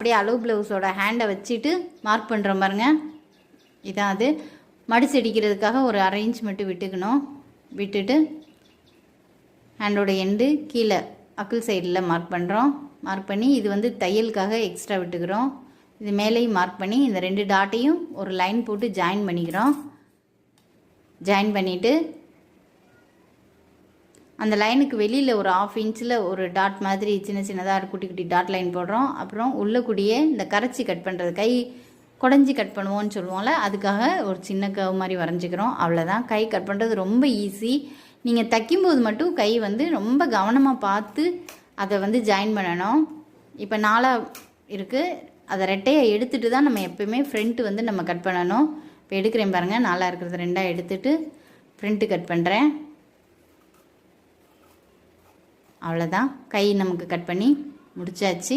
அப்படியே அளவு ப்ளவுஸோட ஹேண்டை வச்சுட்டு மார்க் பண்ணுறோம் பாருங்க. இதான் அது. மடிச்சு அடிக்கிறதுக்காக ஒரு 1/2 இன்ச் மட்டும் விட்டுக்கணும். விட்டுட்டு ஹேண்டோட எண்டு கீழே அக்கிள் சைடில் மார்க் பண்ணுறோம். மார்க் பண்ணி இது வந்து தையலுக்காக எக்ஸ்ட்ரா விட்டுக்கிறோம். இது மேலேயும் மார்க் பண்ணி இந்த 2 டாட்டையும் ஒரு லைன் போட்டு ஜாயின் பண்ணிக்கிறோம். ஜாயின் பண்ணிவிட்டு அந்த லைனுக்கு வெளியில் ஒரு 1/2 இன்ச்சில் ஒரு டாட் மாதிரி சின்ன சின்னதாக குட்டி குட்டி டாட் லைன் போடுறோம். அப்புறம் உள்ளக்கூடியே இந்த கரைச்சி கட் பண்ணுறது, கை குடஞ்சி கட் பண்ணுவோன்னு சொல்லுவோம்ல, அதுக்காக ஒரு சின்ன கவ் மாதிரி வரைஞ்சிக்கிறோம். அவ்வளோதான். கை கட் பண்ணுறது ரொம்ப ஈஸி. நீங்கள் தைக்கும்போது மட்டும் கை வந்து ரொம்ப கவனமாக பார்த்து அதை வந்து ஜாயின் பண்ணணும். இப்போ 4 இருக்குது. அதை ரெட்டையை எடுத்துகிட்டு தான் நம்ம எப்போயுமே ஃப்ரண்ட்டு வந்து நம்ம கட் பண்ணணும். இப்போ எடுக்கிறேன் பாருங்கள். 4 இருக்கிறது 2 எடுத்துகிட்டு ஃப்ரண்ட்டு கட் பண்ணுறேன். அவ்வளோதான். கை நமக்கு கட் பண்ணி முடிச்சாச்சு.